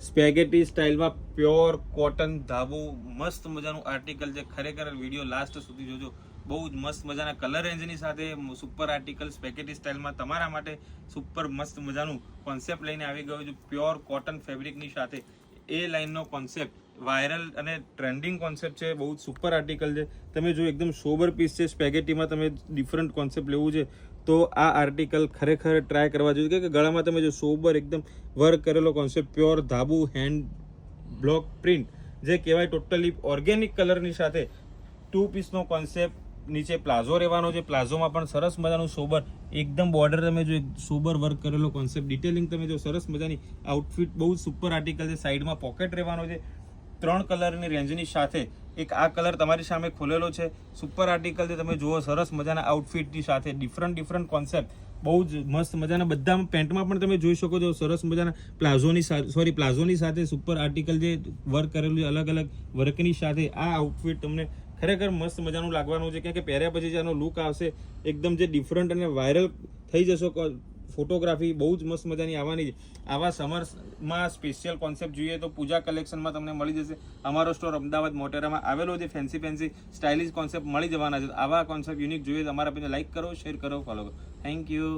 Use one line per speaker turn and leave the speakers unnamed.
Spaghetti સ્ટાઇલમાં pure cotton ધાબુ મસ્ત મજાનું article છે. ખરેખર વિડીયો લાસ્ટ સુધી જોજો. બહુ જ મસ્ત મજાના કલર રેન્જની સાથે સુપર આર્ટિકલ સ્પેગેટી સ્ટાઇલમાં તમારા માટે સુપર મસ્ત મજાનું કોન્સેપ્ટ લઈને આવી ગયો છું. પ્યોર કોટન ફેબ્રિકની સાથે એ લાઇનનો કોન્સેપ્ટ વાયરલ અને ટ્રેન્ડિંગ કોન્સેપ્ટ છે. બહુ જ સુપર આર્ટિકલ છે. તમે જો એકદમ સોબર પીસ છે. સ્પેગેટીમાં તમે ડિફરન્ટ કોન્સેપ્ટ લેવું છે તો આ આર્ટિકલ ખરેખર ટ્રાય કરવા જોઈએ કે ગળામાં તમે જો સોબર એકદમ વર્ક કરેલો concept pure dabu hand block print જે કહેવાય ટોટલી ઓર્ગેનિક કલરની સાથે 2 પીસનો કોન્સેપ્ટ. નીચે પ્લાઝો રહેવાનો છે. પ્લાઝોમાં પણ સરસ મજાનું સોબર એકદમ બોર્ડર તમે જો સોબર વર્ક કરેલો કોન્સેપ્ટ ડિટેલિંગ તમે જો સરસ મજાની આઉટફિટ બહુ સુપર આર્ટિકલ છે. સાઈડમાં પોકેટ રહેવાનો છે 3 કલરની રેન્જની સાથે. એક આ કલર તમારી સામે ખોલેલો છે. સુપર આર્ટિકલ છે. તમે જુઓ સરસ મજાના આઉટફિટની સાથે ડિફરન્ટ કોન્સેપ્ટ બહુ જ મસ્ત મજાના. બધા પેન્ટમાં પણ તમે જોઈ શકો છો સરસ મજાના પ્લાઝોની સાથે સુપર આર્ટિકલ જે વર્ક કરેલું છે અલગ અલગ વર્કની સાથે. આ આઉટફિટ તમને ખરેખર મસ્ત મજાનું લાગવાનું છે કે પહેર્યા પછી જે આનો લુક આવશે એકદમ જે ડિફરન્ટ અને વાયરલ થઈ જશો. ફોટોગ્રાફી બહુ જ મસ્ત મજાની આવવાની છે. આવા સમરમાં સ્પેશિયલ કોન્સેપ્ટ જોઈએ તો પૂજા કલેક્શનમાં તમને મળી જશે. અમારો સ્ટોર અમદાવાદ મોટેરામાં આવેલો છે. ફેન્સી સ્ટાઇલિશ કોન્સેપ્ટ મળી જવાના છે. આવા કોન્સેપ્ટ યુનિક જોઈએ તો અમારા પેજને લાઈક કરો, શેર કરો, ફોલો કરો. Thank you.